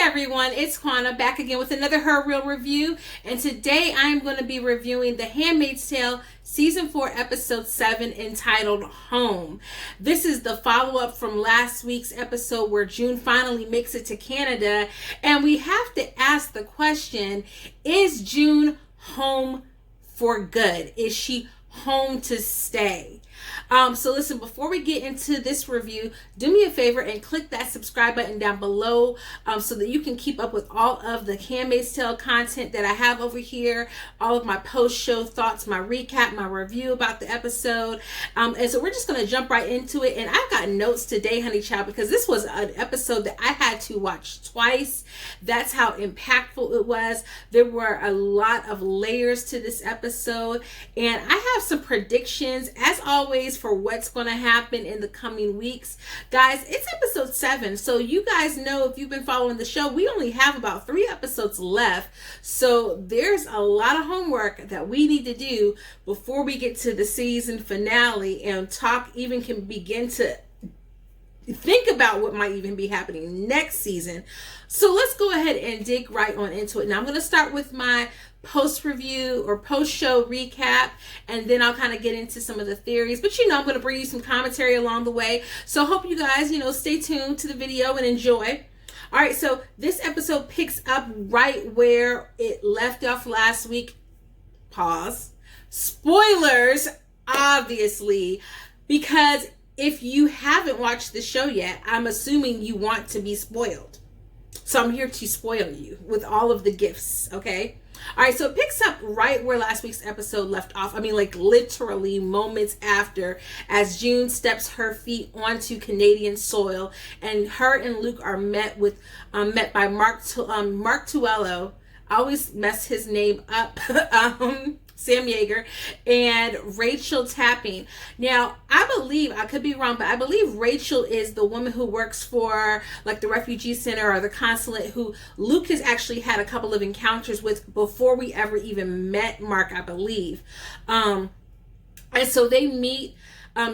everyone, it's Quana back again with another Her Real review, and today I'm going to be reviewing The Handmaid's Tale Season 4 Episode 7 entitled Home. This is the follow-up from last week's episode where June finally makes it to Canada, and we have to ask the question, is June home for good? Is she home to stay? So listen, before we get into this review, do me a favor and click that subscribe button down below so that you can keep up with all of the Handmaid's Tale content that I have over here, all of my post-show thoughts, my recap, my review about the episode. And so we're just going to jump right into it. And I've got notes today, honey child, because this was an episode that I had to watch twice. That's how impactful it was. There were a lot of layers to this episode. And I have some predictions, as always, for what's going to happen in the coming weeks. Guys, it's episode 7, so you guys know, if you've been following the show, we only have about 3 episodes left, so there's a lot of homework that we need to do before we get to the season finale and even can begin to think about what might even be happening next season. So let's go ahead and dig right on into it. Now I'm going to start with my post-review or post-show recap, and then I'll kind of get into some of the theories, but I'm going to bring you some commentary along the way. So hope you guys, stay tuned to the video and enjoy. All right, so this episode picks up right where it left off last week. Pause. Spoilers, obviously, because if you haven't watched the show yet, I'm assuming you want to be spoiled. So I'm here to spoil you with all of the gifts, okay? All right, so it picks up right where last week's episode left off. I mean, like literally moments after, as June steps her feet onto Canadian soil, and her and Luke are met by Mark Tuello. I always mess his name up. Sam Jaeger and Rachel Tapping. Now, I believe, I could be wrong, but I believe Rachel is the woman who works for like the refugee center or the consulate, who Luke has actually had a couple of encounters with before we ever even met Mark, I believe. And so they meet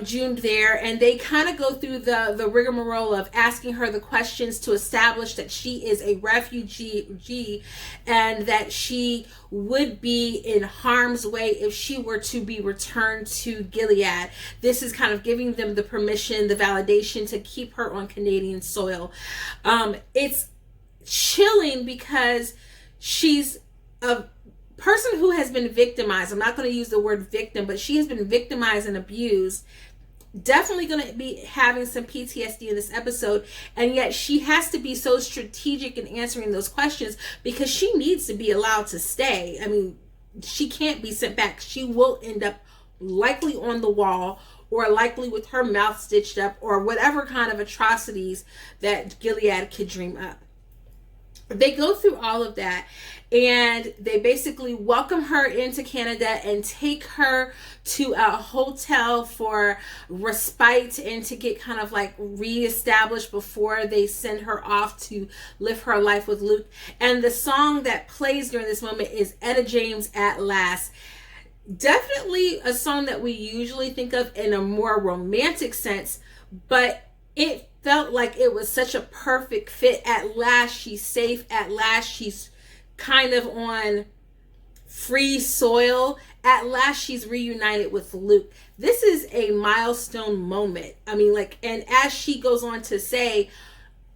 June there, and they kind of go through the rigmarole of asking her the questions to establish that she is a refugee and that she would be in harm's way if she were to be returned to Gilead. This is kind of giving them the permission, the validation to keep her on Canadian soil. It's chilling because she's a person who has been victimized. I'm not going to use the word victim, but she has been victimized and abused. Definitely going to be having some PTSD in this episode, and yet she has to be so strategic in answering those questions because she needs to be allowed to stay. I mean, she can't be sent back. She will end up likely on the wall, or likely with her mouth stitched up, or whatever kind of atrocities that Gilead could dream up. They go through all of that, and they basically welcome her into Canada and take her to a hotel for respite and to get kind of like reestablished before they send her off to live her life with Luke. And the song that plays during this moment is Etta James' At Last. Definitely a song that we usually think of in a more romantic sense, but it felt like it was such a perfect fit. At last she's safe. At last she's kind of on free soil. At last she's reunited with Luke. This is a milestone moment. I mean, like, and as she goes on to say,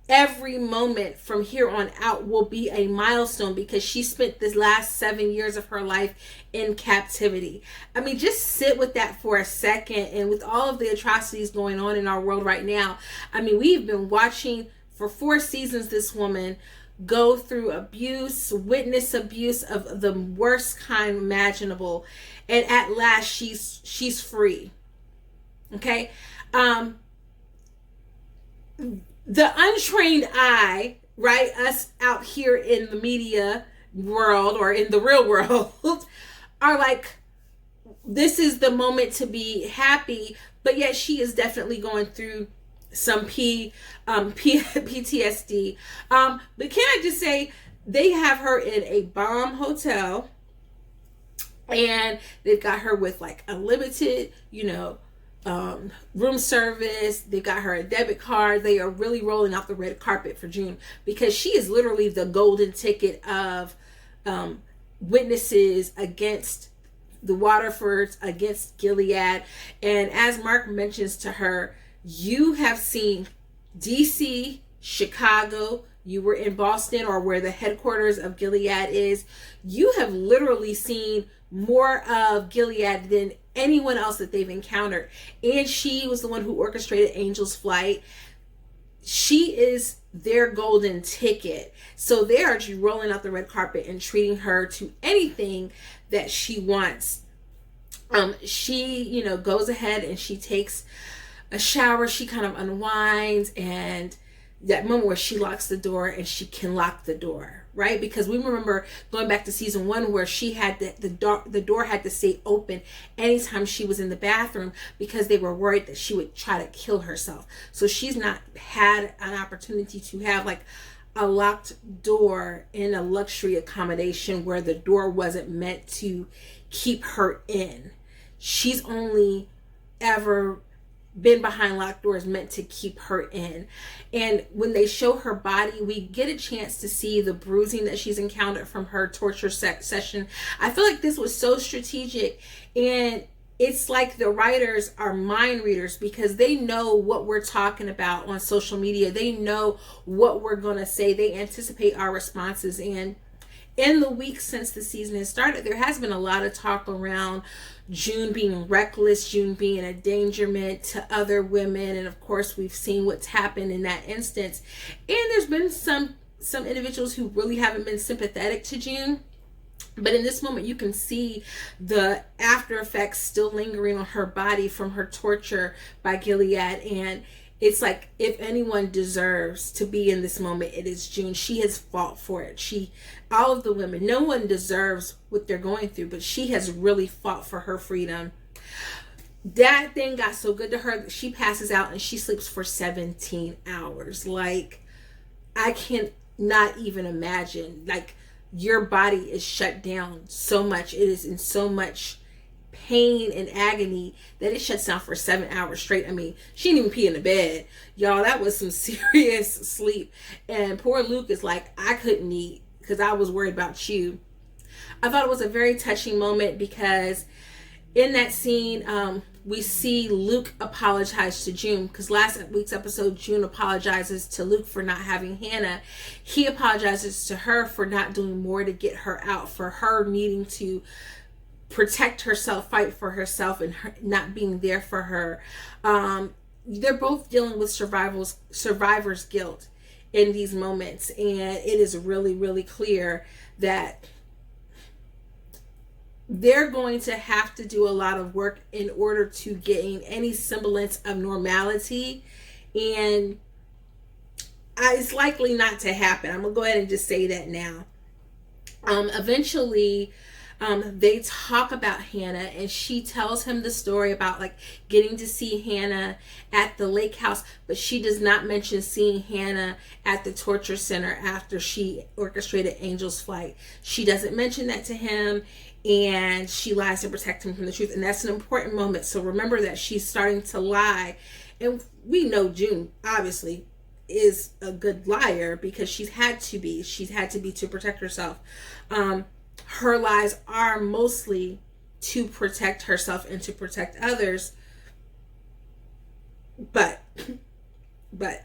every moment from here on out will be a milestone because she spent this last 7 years of her life in captivity. I mean, just sit with that for a second. And with all of the atrocities going on in our world right now, I mean, we've been watching for 4 seasons this woman go through abuse, witness abuse of the worst kind imaginable, and at last she's free. Okay. The untrained eye, right, us out here in the media world or in the real world are like, this is the moment to be happy, but yet she is definitely going through some PTSD. But can I just say, they have her in a bomb hotel, and they've got her with like unlimited, room service. They got her a debit card. They are really rolling out the red carpet for June, because she is literally the golden ticket of witnesses against the Waterfords, against Gilead. And as Mark mentions to her, you have seen DC, Chicago, you were in Boston, or where the headquarters of Gilead is. You have literally seen more of Gilead than anyone else that they've encountered. And she was the one who orchestrated Angel's flight. She is their golden ticket. So they are just rolling out the red carpet and treating her to anything that she wants. She, you know, goes ahead and she takes a shower. She kind of unwinds, and that moment where she locks the door, and she can lock the door, right? Because we remember going back to season 1 where she had the door had to stay open anytime she was in the bathroom, because they were worried that she would try to kill herself. So she's not had an opportunity to have like a locked door in a luxury accommodation where the door wasn't meant to keep her in. She's only ever been behind locked doors meant to keep her in. And when they show her body, we get a chance to see the bruising that she's encountered from her torture session. I feel like this was so strategic, and it's like the writers are mind readers, because they know what we're talking about on social media. They know what we're going to say. They anticipate our responses. And in the weeks since the season has started, there has been a lot of talk around June being reckless, June being an endangerment to other women. And of course, we've seen what's happened in that instance. And there's been some individuals who really haven't been sympathetic to June. But in this moment, you can see the after effects still lingering on her body from her torture by Gilead. And it's like, if anyone deserves to be in this moment, it is June. She has fought for it. All of the women, no one deserves what they're going through, but she has really fought for her freedom. That thing got so good to her that she passes out and she sleeps for 17 hours. Like, I can not even imagine. Like, your body is shut down so much. It is in so much pain and agony that it shuts down for 7 hours straight. I mean, she didn't even pee in the bed. Y'all, that was some serious sleep. And poor Luke is like, I couldn't eat because I was worried about you. I thought it was a very touching moment, because in that scene, we see Luke apologize to June, because last week's episode, June apologizes to Luke for not having Hannah. He apologizes to her for not doing more to get her out, for her needing to protect herself, fight for herself, and her not being there for her. They're both dealing with survivor's guilt in these moments, and it is really, really clear that they're going to have to do a lot of work in order to gain any semblance of normality, and it's likely not to happen. I'm gonna go ahead and just say that now. Eventually, they talk about Hannah, and she tells him the story about like getting to see Hannah at the lake house, but she does not mention seeing Hannah at the torture center after she orchestrated Angel's flight. She doesn't mention that to him, and she lies to protect him from the truth. And that's an important moment. So remember that she's starting to lie. And we know June obviously is a good liar, because she's had to be to protect herself. Her lies are mostly to protect herself and to protect others. But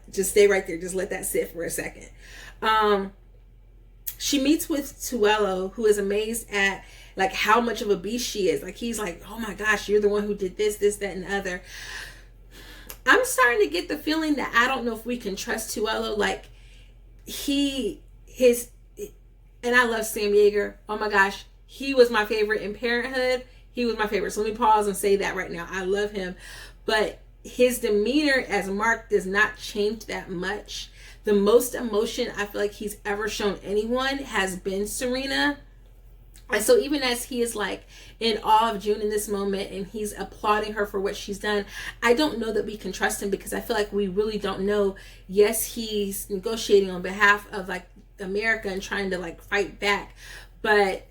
just stay right there. Just let that sit for a second. She meets with Tuello, who is amazed at like how much of a beast she is. Like, he's like, oh my gosh, you're the one who did this, that, and the other. I'm starting to get the feeling that I don't know if we can trust Tuello. Like, and I love Sam Jaeger. Oh my gosh, he was my favorite in Parenthood. He was my favorite. So let me pause and say that right now. I love him. But his demeanor as Mark does not change that much. The most emotion I feel like he's ever shown anyone has been Serena. And so even as he is like in awe of June in this moment, and he's applauding her for what she's done, I don't know that we can trust him, because I feel like we really don't know. Yes, he's negotiating on behalf of like America and trying to like fight back, but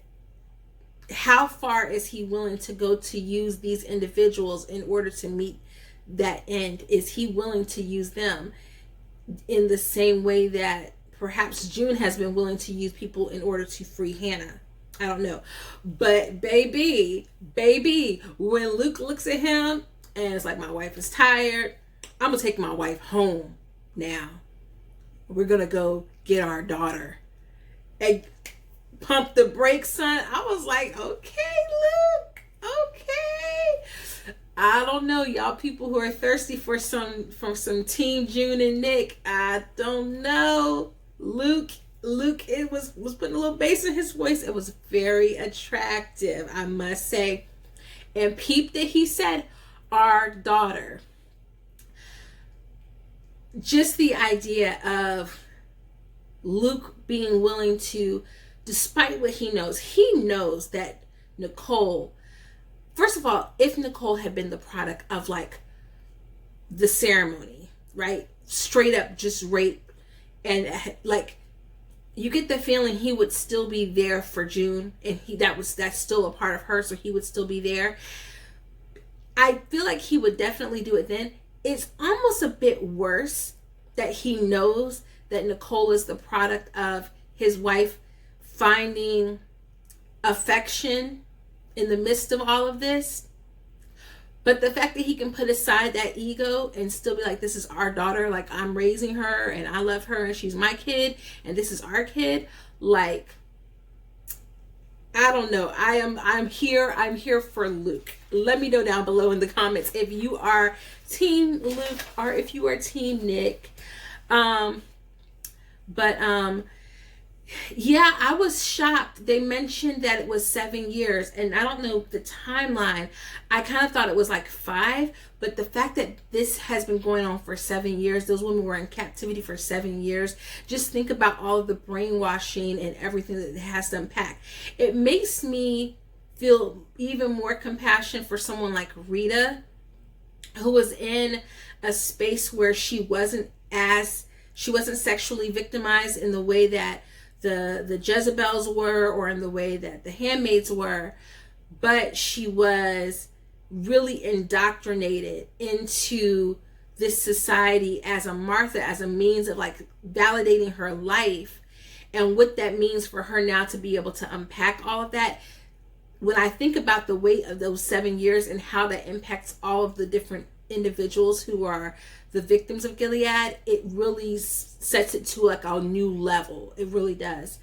how far is he willing to go to use these individuals in order to meet that end? Is he willing to use them in the same way that perhaps June has been willing to use people in order to free Hannah? I don't know. But baby, when Luke looks at him and it's like, my wife is tired, I'm going to take my wife home now. We're going to go get our daughter. And pump the brakes, son. I was like, okay, Luke. Okay. I don't know, y'all people who are thirsty for some Team June and Nick. I don't know. Luke, it was putting a little bass in his voice. It was very attractive, I must say. And peep that he said, our daughter. Just the idea of Luke being willing to, despite what he knows that Nicole, first of all, if Nicole had been the product of like the ceremony, right? Straight up just rape, and like, you get the feeling he would still be there for June, and that's still a part of her, so he would still be there. I feel like he would definitely do it then. It's almost a bit worse that he knows that Nicole is the product of his wife finding affection in the midst of all of this. But the fact that he can put aside that ego and still be like, this is our daughter, like, I'm raising her and I love her and she's my kid and this is our kid, like, I don't know. I'm here for Luke. Let me know down below in the comments if you are Team Luke or if you are Team Nick. Yeah, I was shocked. They mentioned that it was 7 years, and I don't know the timeline. I kind of thought it was like 5, but the fact that this has been going on for 7 years, those women were in captivity for 7 years. Just think about all of the brainwashing and everything that it has to unpack. It makes me feel even more compassion for someone like Rita, who was in a space where she wasn't sexually victimized in the way that the Jezebels were, or in the way that the Handmaids were, but she was really indoctrinated into this society as a Martha, as a means of like validating her life, and what that means for her now to be able to unpack all of that. When I think about the weight of those 7 years and how that impacts all of the different individuals who are the victims of Gilead, it really sets it to like a new level. It really does.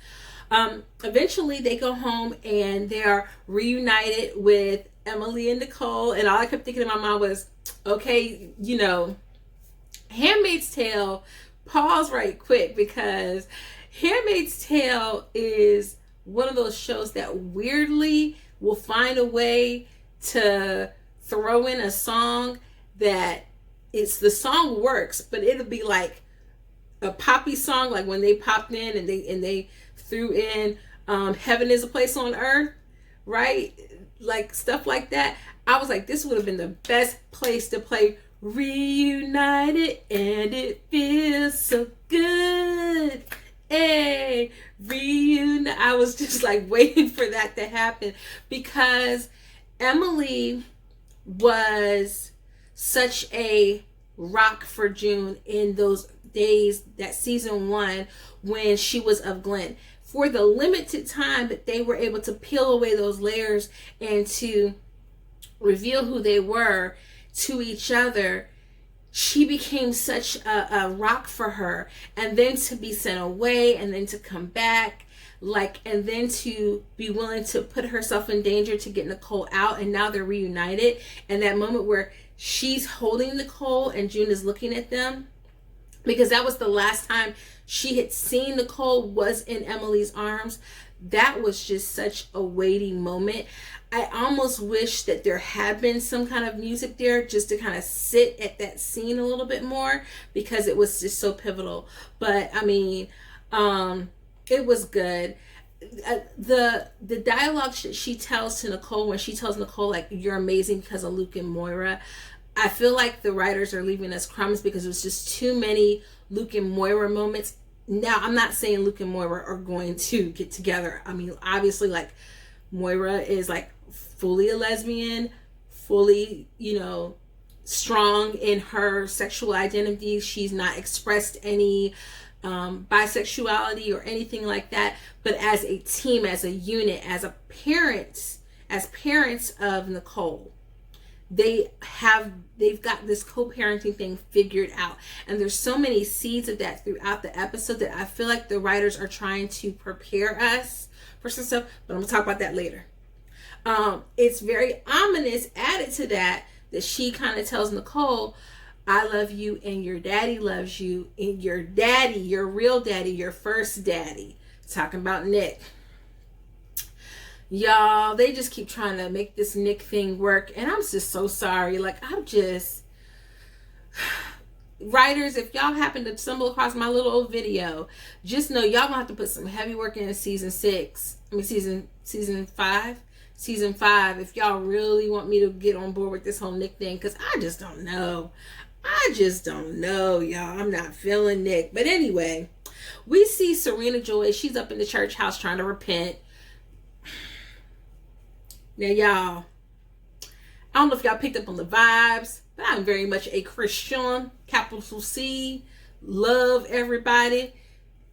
Eventually they go home and they are reunited with Emily and Nicole, and all I kept thinking in my mind was, okay, you know, Handmaid's Tale, pause right quick, because Handmaid's Tale is one of those shows that weirdly will find a way to throw in a song that the song works, but it'll be like a poppy song, like when they popped in and they threw in Heaven is a Place on Earth, right? Like stuff like that. I was like, this would have been the best place to play Reunited and It Feels So Good. Hey, reunite. I was just like waiting for that to happen, because Emily was such a rock for June in those days, that season 1, when she was of Glenn. For the limited time that they were able to peel away those layers and to reveal who they were to each other, she became such a rock for her. And then to be sent away and then to come back, and then to be willing to put herself in danger to get Nicole out, and now they're reunited. And that moment where she's holding Nicole and June is looking at them, because that was the last time she had seen Nicole, was in Emily's arms. That was just such a weighty moment. I almost wish that there had been some kind of music there just to kind of sit at that scene a little bit more, because it was just so pivotal. But I mean, it was good. The dialogue she tells to Nicole, when she tells Nicole, like, you're amazing because of Luke and Moira, I feel like the writers are leaving us crumbs, because it was just too many Luke and Moira moments. Now, I'm not saying Luke and Moira are going to get together. I mean, obviously, like, Moira is like fully a lesbian, fully, you know, strong in her sexual identity. She's not expressed any bisexuality or anything like that. But as a team, as a unit, as parents of Nicole, they've got this co-parenting thing figured out. And there's so many seeds of that throughout the episode that I feel like the writers are trying to prepare us for some stuff, but I'm gonna talk about that later. It's very ominous added to that she kind of tells Nicole, I love you and your daddy loves you, and your daddy, your real daddy, your first daddy, talking about Nick. Y'all, they just keep trying to make this Nick thing work, and I'm just so sorry. Like, writers, if y'all happen to stumble across my little old video, just know y'all gonna have to put some heavy work in season 5, if y'all really want me to get on board with this whole Nick thing, because I just don't know, y'all. I'm not feeling Nick. But anyway, we see Serena Joy. She's up in the church house trying to repent. Now, y'all, I don't know if y'all picked up on the vibes, but I'm very much a Christian, capital C, love everybody,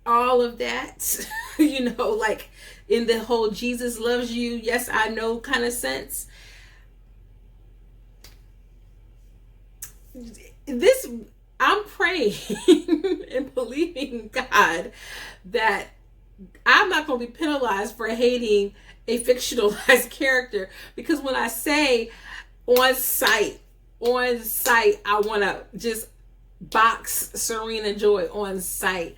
all of that, like in the whole Jesus loves you, yes, I know kind of sense. I'm praying and believing God that I'm not going to be penalized for hating a fictionalized character, because when I say on site, I want to just box Serena Joy on site,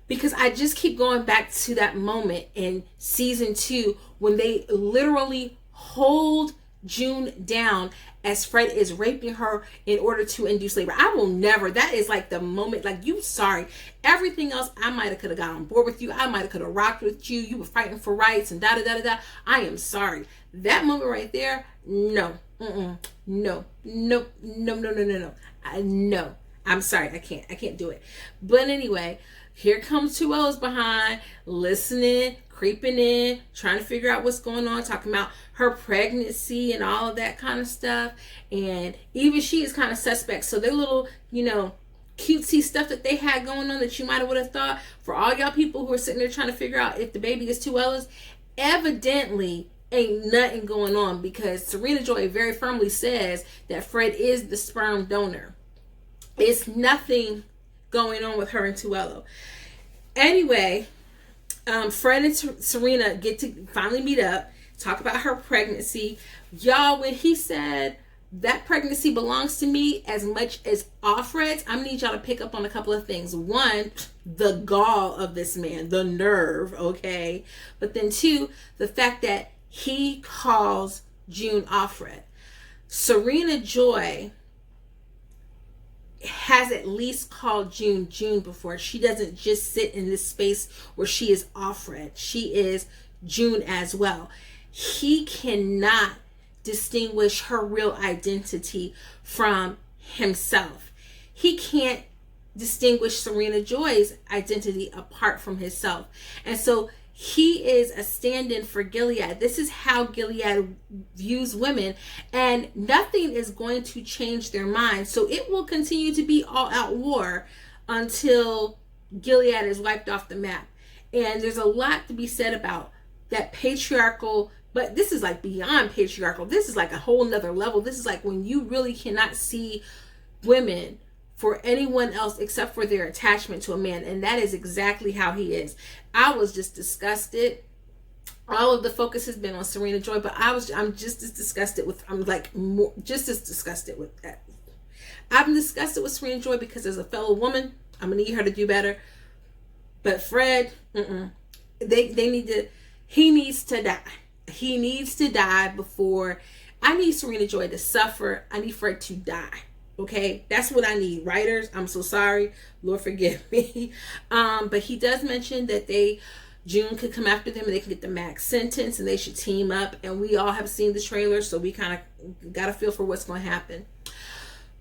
because I just keep going back to that moment in season 2 when they literally hold June down as Fred is raping her in order to induce labor. I will never, that is like the moment, like, you sorry. Everything else, I might have could have got on board with you. I might have could have rocked with you. You were fighting for rights and da-da-da-da-da. I am sorry. That moment right there, no. No. No. I'm sorry. I can't do it. But anyway, here comes 2 O's behind, listening, creeping in, trying to figure out what's going on, talking about her pregnancy and all of that kind of stuff. And even she is kind of suspect. So their little, cutesy stuff that they had going on that you might have would have thought, for all y'all people who are sitting there trying to figure out if the baby is 2 L's, evidently ain't nothing going on, because Serena Joy very firmly says that Fred is the sperm donor. It's nothing going on with her and 2 L. Anyway, Fred and Serena get to finally meet up, talk about her pregnancy. Y'all, when he said that pregnancy belongs to me as much as Offred's, I'm gonna need y'all to pick up on a couple of things. 1, the gall of this man, the nerve, okay? But then 2, the fact that he calls June Offred. Serena Joy has at least called June before. She doesn't just sit in this space where she is Offred. She is June as well. He cannot distinguish her real identity from himself. He can't distinguish Serena Joy's identity apart from himself. And so he is a stand-in for Gilead. This is how Gilead views women, and nothing is going to change their mind. So it will continue to be all-out war until Gilead is wiped off the map. And there's a lot to be said about that patriarchal, but this is like beyond patriarchal. This is like a whole nother level. This is like when you really cannot see women for anyone else except for their attachment to a man. And that is exactly how he is. I was just disgusted. All of the focus has been on Serena Joy, but I'm just as disgusted with, just as disgusted with that. I'm disgusted with Serena Joy because as a fellow woman, I'm gonna need her to do better. But Fred, he needs to die. He needs to die before, I need Serena Joy to suffer. I need Fred to die. Okay, that's what I need. Writers, I'm so sorry. Lord forgive me. But he does mention that June could come after them and they can get the max sentence and they should team up. And we all have seen the trailer, so we kind of got a feel for what's going to happen.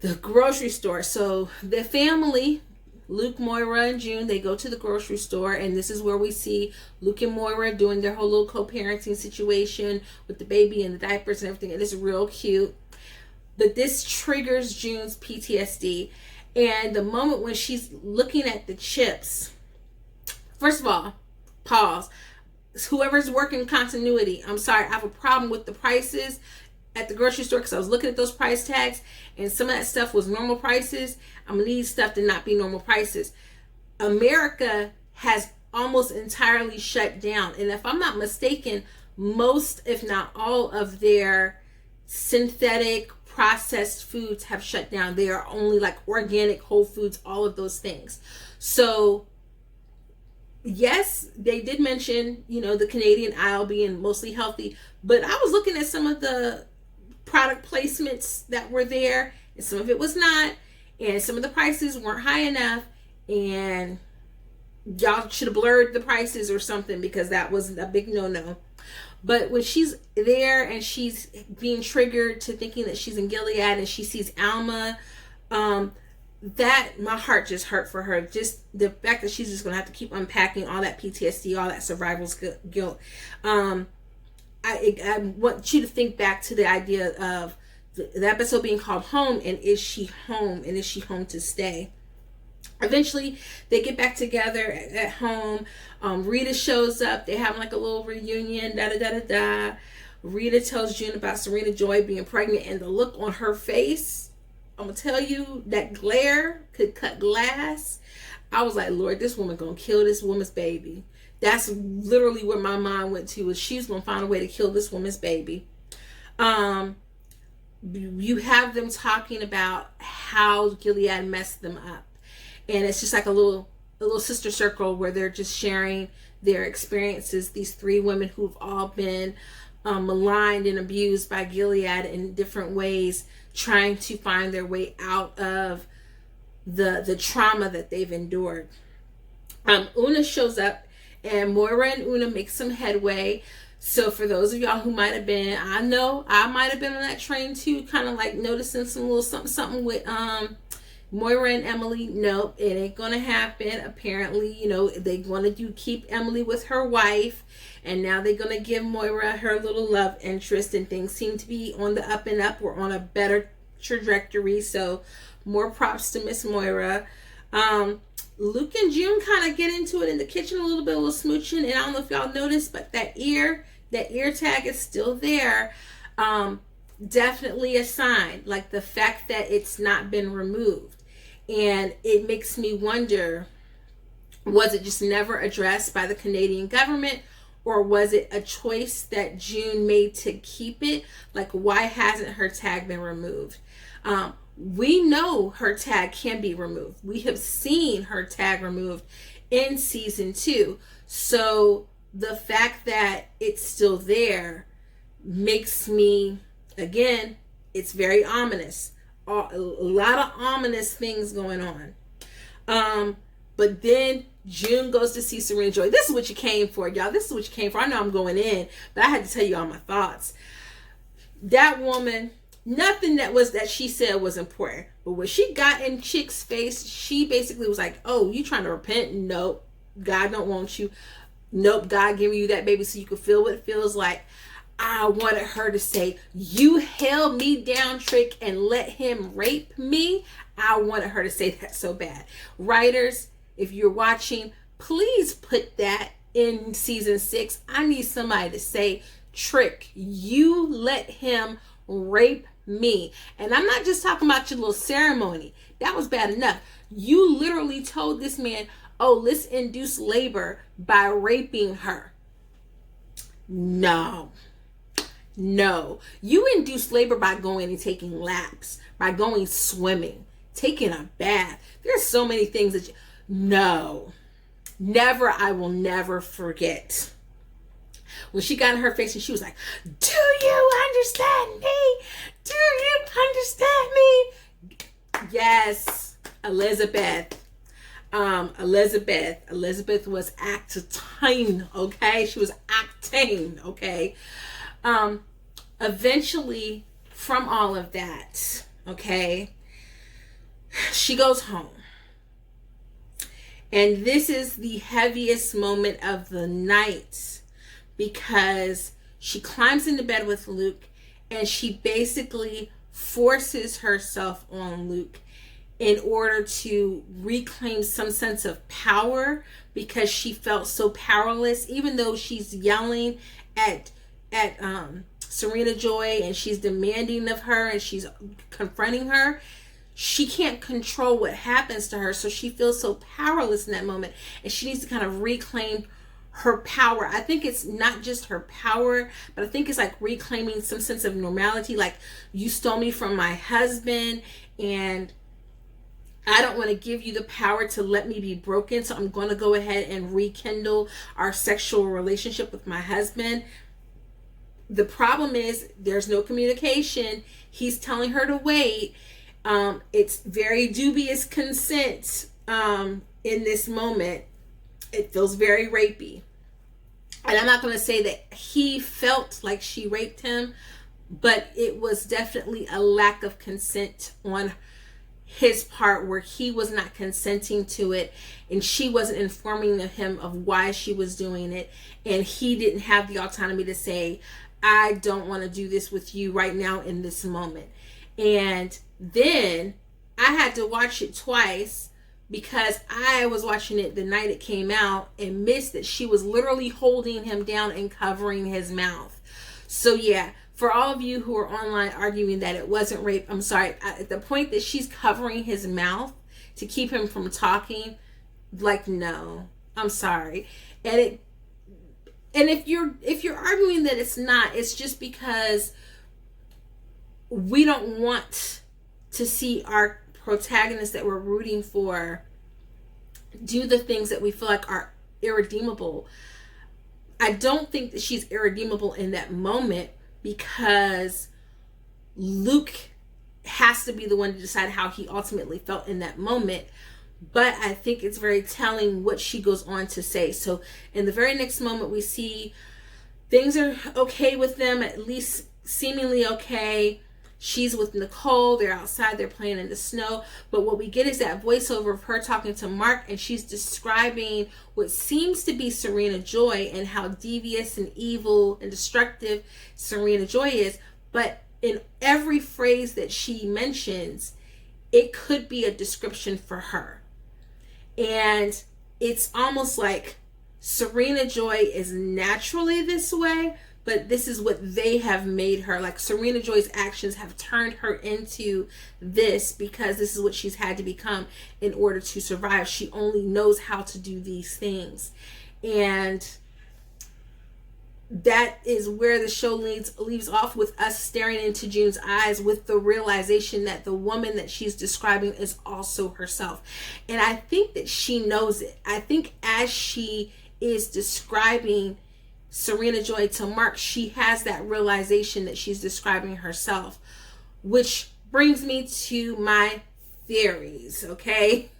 The grocery store. So the family, Luke, Moira, and June, they go to the grocery store, and this is where we see Luke and Moira doing their whole little co-parenting situation with the baby and the diapers and everything. And it's real cute. but this triggers June's PTSD. And the moment when she's looking at the chips, first of all, pause. Whoever's working continuity, I'm sorry, I have a problem with the prices at the grocery store, because I was looking at those price tags and some of that stuff was normal prices. I'm gonna need stuff to not be normal prices. America has almost entirely shut down, and if I'm not mistaken, most, if not all, of their synthetic processed foods have shut down. They are only like organic, whole foods, all of those things. So yes, they did mention, you know, the Canadian aisle being mostly healthy, but I was looking at some of the product placements that were there, and some of it was not, and some of the prices weren't high enough, and y'all should have blurred the prices or something, because that was a big no-no. But when she's there and she's being triggered to thinking that she's in Gilead and she sees Alma, that, my heart just hurt for her. Just the fact that she's just gonna have to keep unpacking all that PTSD, all that survival's guilt. I want you to think back to the idea of the episode being called Home, and is she home, and is she home to stay? Eventually they get back together at home. Rita shows up. They have like a little reunion, Rita tells June about Serena Joy being pregnant, and the look on her face, I'm gonna tell you, that glare could cut glass. I was like, Lord, this woman gonna kill this woman's baby. That's literally where my mind went to, is she's gonna find a way to kill this woman's baby. You have them talking about how Gilead messed them up, and it's just like a little sister circle where they're just sharing their experiences. These three women who've all been maligned and abused by Gilead in different ways, trying to find their way out of the trauma that they've endured. Una shows up, and Moira and Una make some headway. So for those of y'all who might have been, I know I might have been on that train too, kind of like noticing some little something with Moira and Emily. Nope, it ain't gonna happen. Apparently, you know, they want to keep Emily with her wife, and now they're gonna give Moira her little love interest, and things seem to be on the up and up. We're on a better trajectory, so more props to Miss Moira. Luke and June kind of get into it in the kitchen a little bit, a little smooching, and I don't know if y'all noticed, but that ear tag is still there. Definitely a sign, like the fact that it's not been removed. And it makes me wonder, was it just never addressed by the Canadian government, or was it a choice that June made to keep it? Like, why hasn't her tag been removed? We know her tag can be removed. We have seen her tag removed in season 2. So the fact that it's still there makes me, again, it's very ominous. A lot of ominous things going on. But then June goes to see Serena Joy. This is what you came for, y'all. This is what you came for. I know I'm going in, but I had to tell you all my thoughts. That woman, nothing that she said was important. But when she got in Chick's face, she basically was like, oh, you trying to repent? Nope. God don't want you. Nope. God giving you that baby so you can feel what it feels like. I wanted her to say, you held me down, Trick, and let him rape me. I wanted her to say that so bad. Writers, if you're watching, please put that in season 6. I need somebody to say, Trick, you let him rape me. And I'm not just talking about your little ceremony. That was bad enough. You literally told this man, oh, let's induce labor by raping her. No. You induce labor by going and taking laps, by going swimming, taking a bath. There's so many things that no. Never, I will never forget. When she got in her face and she was like, do you understand me? Do you understand me? Yes, Elizabeth. Elizabeth was acting, okay? She was acting, okay? Eventually, from all of that, okay, she goes home. And this is the heaviest moment of the night, because she climbs into bed with Luke and she basically forces herself on Luke in order to reclaim some sense of power, because she felt so powerless, even though she's yelling at Serena Joy and she's demanding of her and she's confronting her. She can't control what happens to her, so she feels so powerless in that moment, and she needs to kind of reclaim her power. I think it's not just her power, but I think it's like reclaiming some sense of normality. Like, you stole me from my husband, and I don't want to give you the power to let me be broken, so I'm going to go ahead and rekindle our sexual relationship with my husband. The problem is there's no communication. He's telling her to wait. It's very dubious consent in this moment. It feels very rapey. And I'm not going to say that he felt like she raped him, but it was definitely a lack of consent on his part, where he was not consenting to it and she wasn't informing him of why she was doing it, and he didn't have the autonomy to say, I don't want to do this with you right now in this moment. And then I had to watch it twice, because I was watching it the night it came out and missed that she was literally holding him down and covering his mouth. So yeah, for all of you who are online arguing that it wasn't rape, I'm sorry, at the point that she's covering his mouth to keep him from talking, like, no, I'm sorry. And if you're arguing that it's not, it's just because we don't want to see our protagonists that we're rooting for do the things that we feel like are irredeemable. I don't think that she's irredeemable in that moment, because Luke has to be the one to decide how he ultimately felt in that moment. But I think it's very telling what she goes on to say. So in the very next moment, we see things are okay with them, at least seemingly okay. She's with Nicole. They're outside. They're playing in the snow. But what we get is that voiceover of her talking to Mark, and she's describing what seems to be Serena Joy and how devious and evil and destructive Serena Joy is. But in every phrase that she mentions, it could be a description for her. And it's almost like Serena Joy is naturally this way, but this is what they have made her. Like, Serena Joy's actions have turned her into this, because this is what she's had to become in order to survive. She only knows how to do these things. And that is where the show leaves off, with us staring into June's eyes with the realization that the woman that she's describing is also herself. And I think that she knows it. I think as she is describing Serena Joy to Mark, she has that realization that she's describing herself, which brings me to my theories. Okay,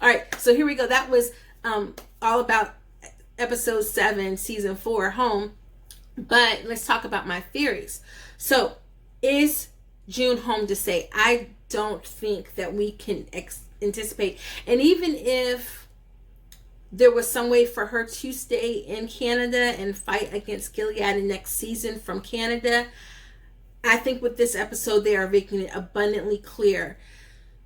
all right, so here we go. That was all about episode 7 season 4, Home. But let's talk about my theories. So, is June home to stay? I don't think that we can anticipate, and even if there was some way for her to stay in Canada and fight against Gilead in next season from Canada, I think with this episode, they are making it abundantly clear.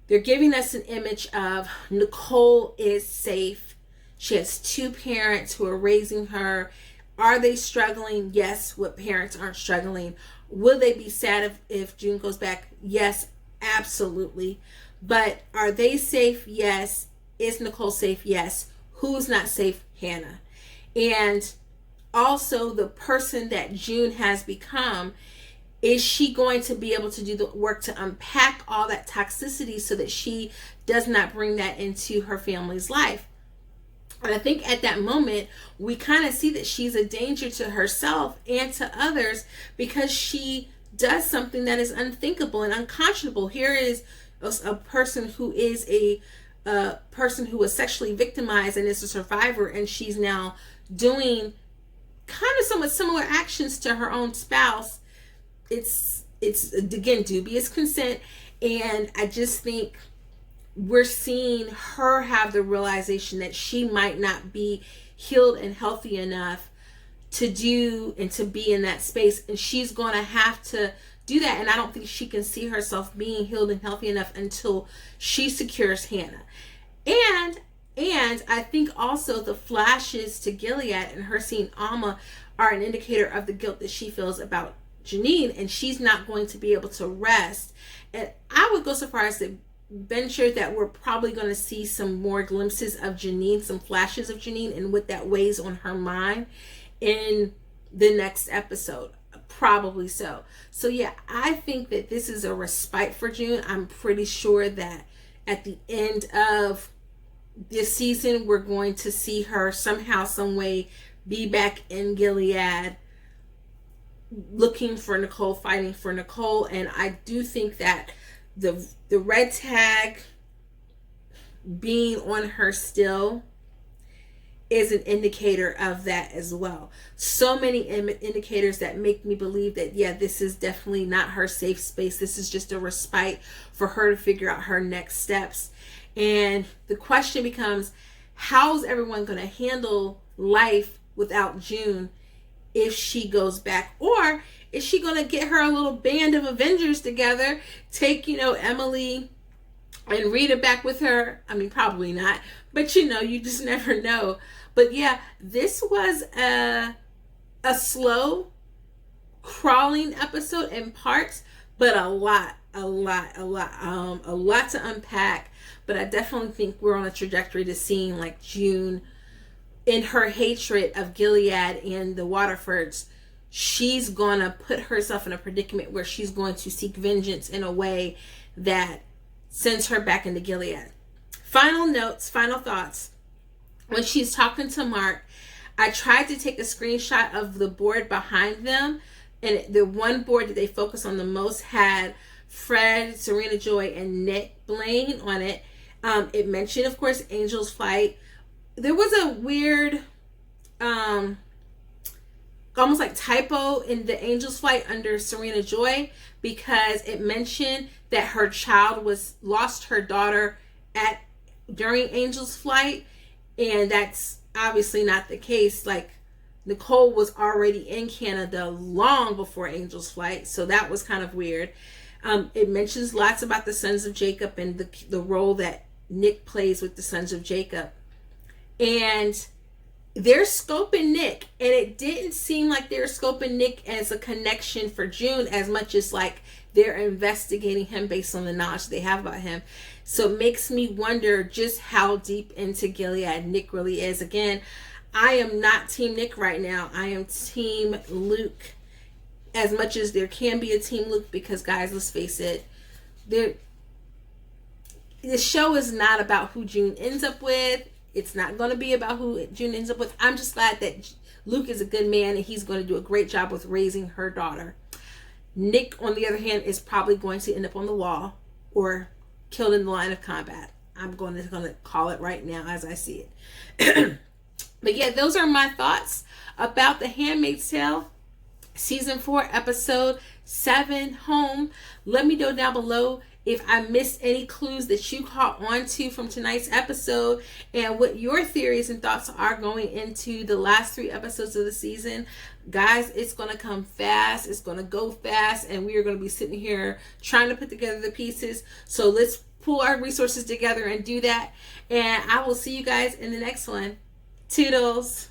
They're giving us an image of Nicole is safe. She has 2 parents who are raising her. Are they struggling? Yes. What parents aren't struggling? Will they be sad if June goes back? Yes, absolutely. But are they safe? Yes. Is Nicole safe? Yes. Who's not safe? Hannah. And also the person that June has become, is she going to be able to do the work to unpack all that toxicity so that she does not bring that into her family's life? And I think at that moment, we kind of see that she's a danger to herself and to others, because she does something that is unthinkable and unconscionable. Here is a person who is a person who was sexually victimized and is a survivor, and she's now doing kind of somewhat similar actions to her own spouse. It's again dubious consent, and I just think we're seeing her have the realization that she might not be healed and healthy enough to do and to be in that space, and she's going to have to do that. And I don't think she can see herself being healed and healthy enough until she secures Hannah. And I think also the flashes to Gilead and her seeing Alma are an indicator of the guilt that she feels about Janine, and she's not going to be able to rest. And I would go so far as to venture that we're probably going to see some more glimpses of Janine, some flashes of Janine, and what that weighs on her mind in the next episode. Probably so. So yeah, I think that this is a respite for June. I'm pretty sure that at the end of this season, we're going to see her somehow, some way be back in Gilead looking for Nicole, fighting for Nicole. And I do think that the red tag being on her still is an indicator of that as well. So many indicators that make me believe that, yeah, this is definitely not her safe space. This is just a respite for her to figure out her next steps. And the question becomes, how's everyone going to handle life without June if she goes back? Or is she going to get her a little band of Avengers together, take, Emily and Rita back with her? I mean, probably not, but you just never know. But yeah, this was a slow crawling episode in parts, but a lot to unpack. But I definitely think we're on a trajectory to seeing like June in her hatred of Gilead and the Waterfords. She's gonna put herself in a predicament where she's going to seek vengeance in a way that sends her back into Gilead. Final notes, final thoughts. When she's talking to Mark, I tried to take a screenshot of the board behind them, and the one board that they focus on the most had Fred, Serena Joy, and Nick Blaine on it. It mentioned, of course, Angel's Flight. There was a weird, almost like typo in the Angel's Flight under Serena Joy, because it mentioned that her child lost her daughter during Angel's Flight, and that's obviously not the case. Like, Nicole was already in Canada long before Angel's Flight, so that was kind of weird. It mentions lots about the Sons of Jacob and the role that Nick plays with the Sons of Jacob. And they're scoping Nick, and it didn't seem like they were scoping Nick as a connection for June as much as like they're investigating him based on the knowledge they have about him. So it makes me wonder just how deep into Gilead Nick really is. Again, I am not Team Nick right now. I am Team Luke, as much as there can be a Team Luke, because guys, let's face it, the show is not about who June ends up with. It's not going to be about who June ends up with. I'm just glad that Luke is a good man and he's going to do a great job with raising her daughter. Nick, on the other hand, is probably going to end up on the wall or killed in the line of combat. I'm going to call it right now as I see it. But yeah, those are my thoughts about The Handmaid's Tale, Season 4, Episode 7, Home. Let me know down below if I missed any clues that you caught on to from tonight's episode, and what your theories and thoughts are going into the last 3 episodes of the season. Guys, it's going to come fast. It's going to go fast, and we are going to be sitting here trying to put together the pieces. So let's pull our resources together and do that. And I will see you guys in the next one. Toodles.